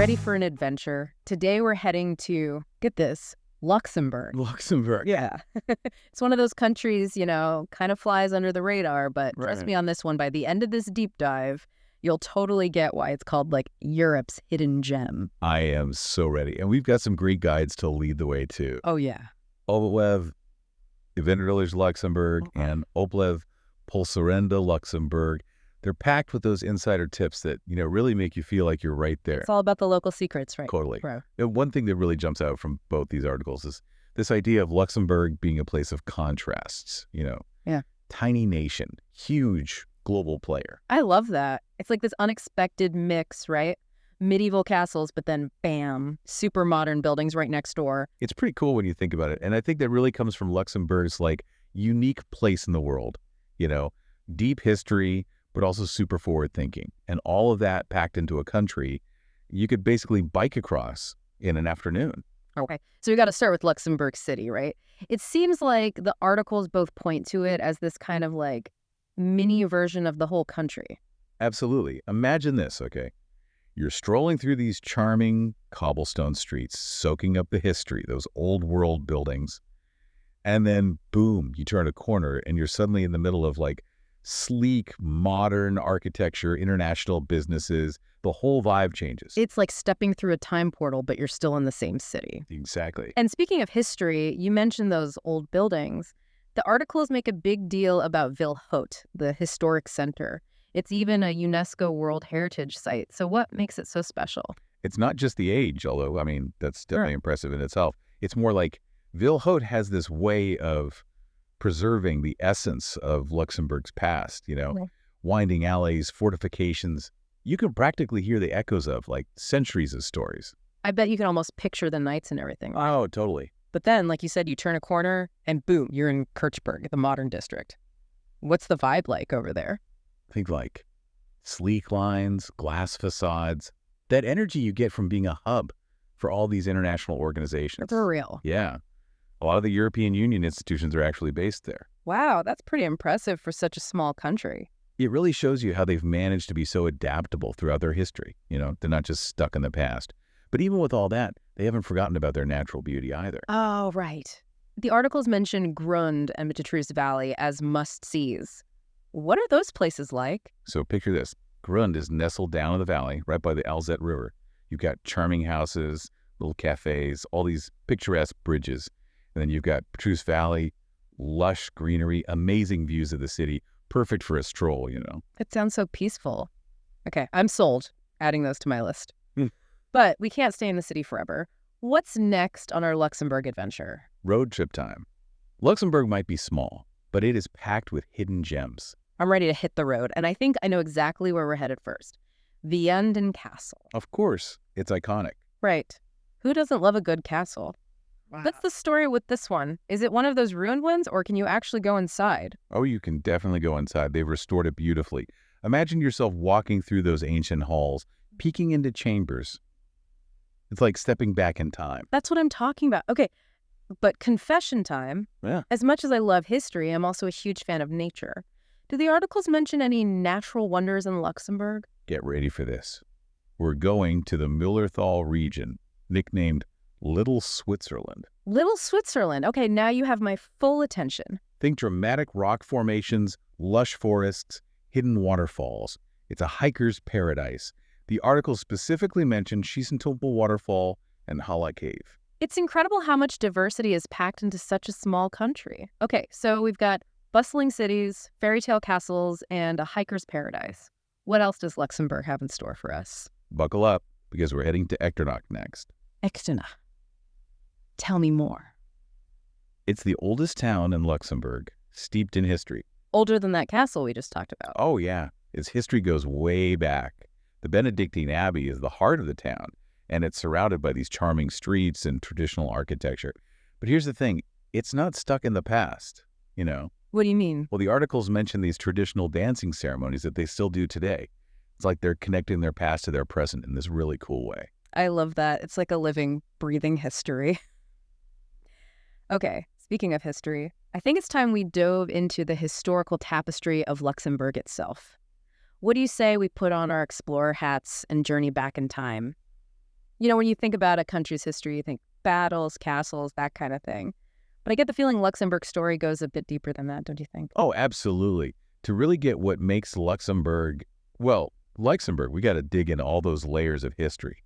ready for an adventure? Today we're heading to, get this, Luxembourg. Luxembourg. Yeah. It's one of those countries, kind of flies under the radar, but trust Right. me on this one, by the end of this deep dive, you'll totally get why it's called like Europe's hidden gem. I am so ready. And we've got some great guides to lead the way too. Oh, yeah. Oblev, Eventrillage Luxembourg, Okay. and Oblev Pulsarenda Luxembourg. They're packed with those insider tips that, really make you feel like you're right there. It's all about the local secrets, right? Totally. Bro. And one thing that really jumps out from both these articles is this idea of Luxembourg being a place of contrasts, Yeah. Tiny nation, huge global player. I love that. It's like this unexpected mix, right? Medieval castles, but then bam, super modern buildings right next door. It's pretty cool when you think about it. And I think that really comes from Luxembourg's unique place in the world, deep history, but also super forward thinking. And all of that packed into a country you could basically bike across in an afternoon. Okay, so we got to start with Luxembourg City, right? It seems like the articles both point to it as this kind of like mini version of the whole country. Absolutely. Imagine this, okay? You're strolling through these charming cobblestone streets, soaking up the history, those old world buildings. And then, boom, you turn a corner and you're suddenly in the middle of sleek, modern architecture, international businesses. The whole vibe changes. It's like stepping through a time portal, but you're still in the same city. Exactly. And speaking of history, you mentioned those old buildings. The articles make a big deal about Ville Haute, the historic center. It's even a UNESCO World Heritage Site. So what makes it so special? It's not just the age, although, that's definitely impressive in itself. It's more like Ville Haute has this way of preserving the essence of Luxembourg's past, Right. Winding alleys, fortifications. You can practically hear the echoes of centuries of stories. I bet you can almost picture the knights and everything. Oh, totally. But then, like you said, you turn a corner and boom, you're in Kirchberg, the modern district. What's the vibe like over there? Think sleek lines, glass facades, that energy you get from being a hub for all these international organizations. For real. Yeah. A lot of the European Union institutions are actually based there. Wow, that's pretty impressive for such a small country. It really shows you how they've managed to be so adaptable throughout their history. They're not just stuck in the past. But even with all that, they haven't forgotten about their natural beauty either. Oh, right. The articles mention Grund and Chartreuse Valley as must-sees. What are those places like? So picture this. Grund is nestled down in the valley, right by the Alzette River. You've got charming houses, little cafes, all these picturesque bridges. And then you've got Chartreuse Valley, lush greenery, amazing views of the city, perfect for a stroll, It sounds so peaceful. Okay, I'm sold. Adding those to my list. Hmm. But we can't stay in the city forever. What's next on our Luxembourg adventure? Road trip time. Luxembourg might be small, but it is packed with hidden gems. I'm ready to hit the road, and I think I know exactly where we're headed first. Vianden Castle. Of course, it's iconic. Right. Who doesn't love a good castle? What's the story with this one? Is it one of those ruined ones, or can you actually go inside? Oh, you can definitely go inside. They've restored it beautifully. Imagine yourself walking through those ancient halls, peeking into chambers. It's like stepping back in time. That's what I'm talking about. Okay, but confession time. Yeah. As much as I love history, I'm also a huge fan of nature. Do the articles mention any natural wonders in Luxembourg? Get ready for this. We're going to the Millerthal region, nicknamed Little Switzerland. Little Switzerland. Okay, now you have my full attention. Think dramatic rock formations, lush forests, hidden waterfalls. It's a hiker's paradise. The article specifically mentioned Schießentumpel Waterfall and Hala Cave. It's incredible how much diversity is packed into such a small country. Okay, so we've got bustling cities, fairy tale castles, and a hiker's paradise. What else does Luxembourg have in store for us? Buckle up, because we're heading to Echternach next. Echternach. Tell me more. It's the oldest town in Luxembourg, steeped in history. Older than that castle we just talked about. Oh, yeah. Its history goes way back. The Benedictine Abbey is the heart of the town, and it's surrounded by these charming streets and traditional architecture. But here's the thing. It's not stuck in the past, What do you mean? Well, the articles mention these traditional dancing ceremonies that they still do today. It's like they're connecting their past to their present in this really cool way. I love that. It's like a living, breathing history. Okay, speaking of history, I think it's time we dove into the historical tapestry of Luxembourg itself. What do you say we put on our explorer hats and journey back in time? When you think about a country's history, you think battles, castles, that kind of thing. But I get the feeling Luxembourg's story goes a bit deeper than that, don't you think? Oh, absolutely. To really get what makes Luxembourg, well, Luxembourg, we got to dig into all those layers of history,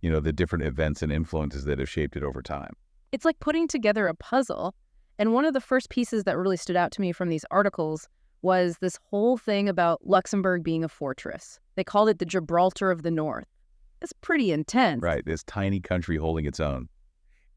the different events and influences that have shaped it over time. It's like putting together a puzzle. And one of the first pieces that really stood out to me from these articles was this whole thing about Luxembourg being a fortress. They called it the Gibraltar of the North. It's pretty intense. Right, this tiny country holding its own.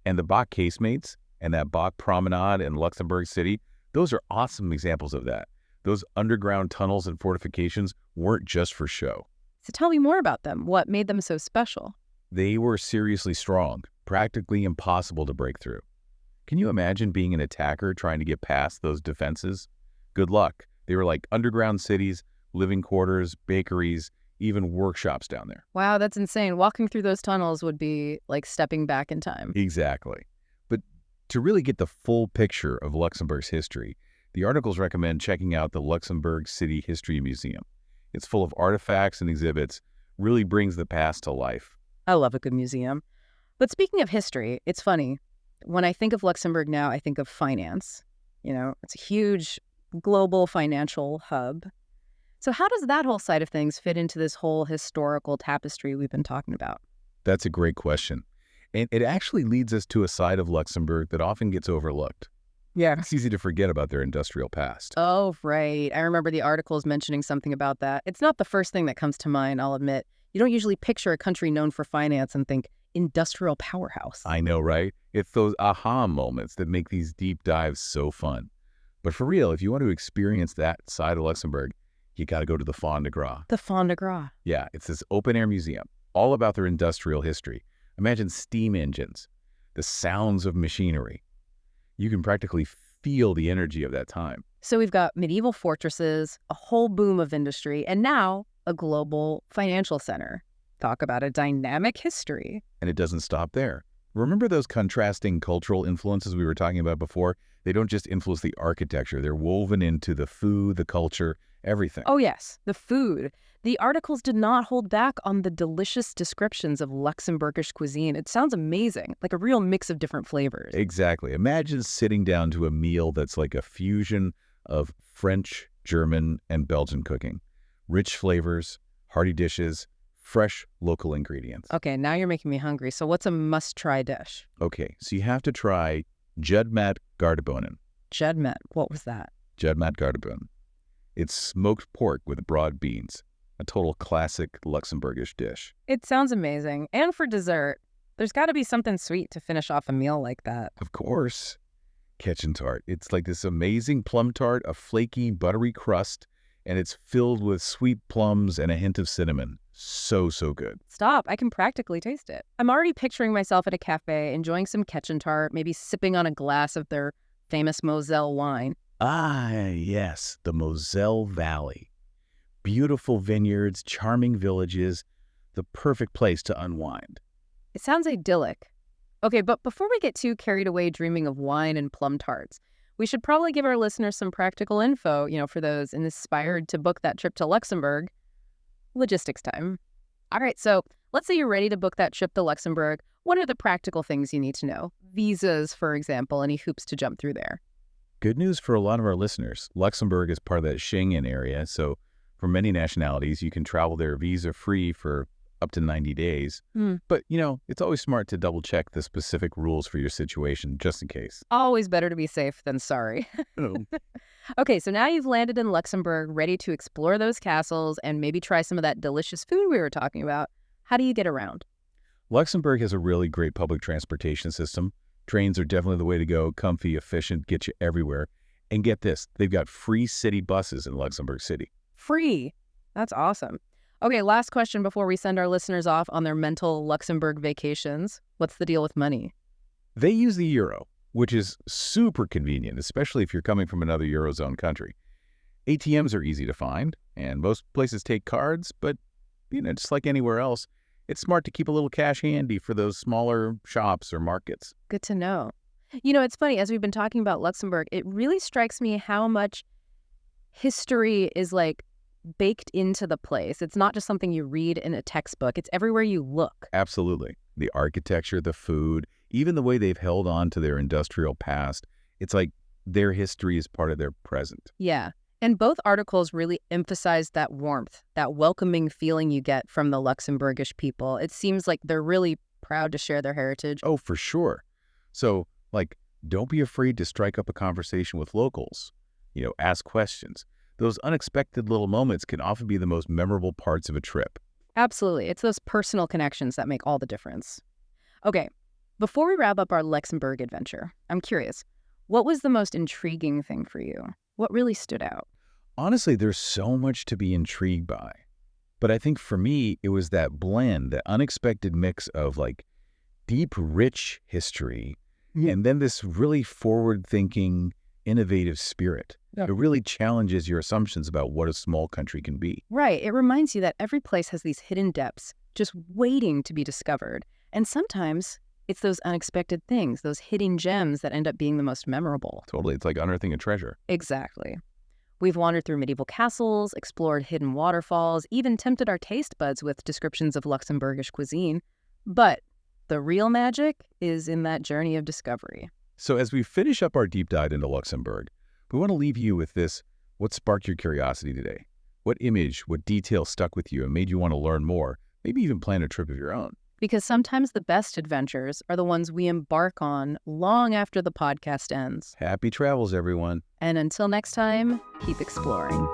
And the Bach casemates and that Bach promenade in Luxembourg City, those are awesome examples of that. Those underground tunnels and fortifications weren't just for show. So tell me more about them. What made them so special? They were seriously strong, practically impossible to break through. Can you imagine being an attacker trying to get past those defenses? Good luck. They were like underground cities, living quarters, bakeries, even workshops down there. Wow, that's insane. Walking through those tunnels would be like stepping back in time. Exactly. But to really get the full picture of Luxembourg's history, the articles recommend checking out the Luxembourg City History Museum. It's full of artifacts and exhibits, really brings the past to life. I love a good museum. But speaking of history, it's funny. When I think of Luxembourg now, I think of finance. It's a huge global financial hub. So how does that whole side of things fit into this whole historical tapestry we've been talking about? That's a great question. And it actually leads us to a side of Luxembourg that often gets overlooked. Yeah. It's easy to forget about their industrial past. Oh, right. I remember the articles mentioning something about that. It's not the first thing that comes to mind, I'll admit. You don't usually picture a country known for finance and think industrial powerhouse. I know, right? It's those aha moments that make these deep dives so fun. But for real, if you want to experience that side of Luxembourg, you got to go to the Fond de Gras. The Fond de Gras. Yeah, it's this open-air museum, all about their industrial history. Imagine steam engines, the sounds of machinery. You can practically feel the energy of that time. So we've got medieval fortresses, a whole boom of industry, and now a global financial center. Talk about a dynamic history. And it doesn't stop there. Remember those contrasting cultural influences we were talking about before? They don't just influence the architecture. They're woven into the food, the culture, everything. Oh, yes, the food. The articles did not hold back on the delicious descriptions of Luxembourgish cuisine. It sounds amazing, like a real mix of different flavors. Exactly. Imagine sitting down to a meal that's like a fusion of French, German, and Belgian cooking. Rich flavors, hearty dishes, fresh local ingredients. Okay, now you're making me hungry. So what's a must-try dish? Okay, so you have to try Judmat Gardebonen. Judmet, what was that? Judmat Gardebonen. It's smoked pork with broad beans, a total classic Luxembourgish dish. It sounds amazing. And for dessert, there's got to be something sweet to finish off a meal like that. Of course. Ketchen tart. It's like this amazing plum tart, a flaky, buttery crust, and it's filled with sweet plums and a hint of cinnamon. So, so good. Stop. I can practically taste it. I'm already picturing myself at a cafe, enjoying some Ketchen tart, maybe sipping on a glass of their famous Moselle wine. Ah, yes, the Moselle Valley. Beautiful vineyards, charming villages, the perfect place to unwind. It sounds idyllic. Okay, but before we get too carried away dreaming of wine and plum tarts, we should probably give our listeners some practical info, for those inspired to book that trip to Luxembourg. Logistics time. All right, so let's say you're ready to book that trip to Luxembourg. What are the practical things you need to know? Visas, for example, any hoops to jump through there? Good news for a lot of our listeners. Luxembourg is part of that Schengen area, so for many nationalities, you can travel there visa-free for up to 90 days. But, it's always smart to double-check the specific rules for your situation, just in case. Always better to be safe than sorry. Oh. Okay, so now you've landed in Luxembourg, ready to explore those castles and maybe try some of that delicious food we were talking about. How do you get around? Luxembourg has a really great public transportation system. Trains are definitely the way to go, comfy, efficient, get you everywhere. And get this, they've got free city buses in Luxembourg City. Free? That's awesome. Okay, last question before we send our listeners off on their mental Luxembourg vacations. What's the deal with money? They use the euro, which is super convenient, especially if you're coming from another Eurozone country. ATMs are easy to find, and most places take cards, but, just like anywhere else, it's smart to keep a little cash handy for those smaller shops or markets. Good to know. It's funny, as we've been talking about Luxembourg, it really strikes me how much history is baked into the place. It's not just something you read in a textbook. It's everywhere you look. Absolutely. The architecture, the food, even the way they've held on to their industrial past. It's like their history is part of their present. Yeah. And both articles really emphasize that warmth, that welcoming feeling you get from the Luxembourgish people. It seems like they're really proud to share their heritage. Oh, for sure. So, like, don't be afraid to strike up a conversation with locals. Ask questions. Those unexpected little moments can often be the most memorable parts of a trip. Absolutely. It's those personal connections that make all the difference. Okay, before we wrap up our Luxembourg adventure, I'm curious, what was the most intriguing thing for you? What really stood out? Honestly, there's so much to be intrigued by. But I think for me, it was that blend, that unexpected mix of like deep, rich history and then this really forward-thinking, innovative spirit. Yeah. It really challenges your assumptions about what a small country can be. Right. It reminds you that every place has these hidden depths just waiting to be discovered. And sometimes it's those unexpected things, those hidden gems that end up being the most memorable. Totally. It's like unearthing a treasure. Exactly. We've wandered through medieval castles, explored hidden waterfalls, even tempted our taste buds with descriptions of Luxembourgish cuisine. But the real magic is in that journey of discovery. So as we finish up our deep dive into Luxembourg, we want to leave you with this. What sparked your curiosity today? What image, what detail stuck with you and made you want to learn more, maybe even plan a trip of your own? Because sometimes the best adventures are the ones we embark on long after the podcast ends. Happy travels, everyone. And until next time, keep exploring.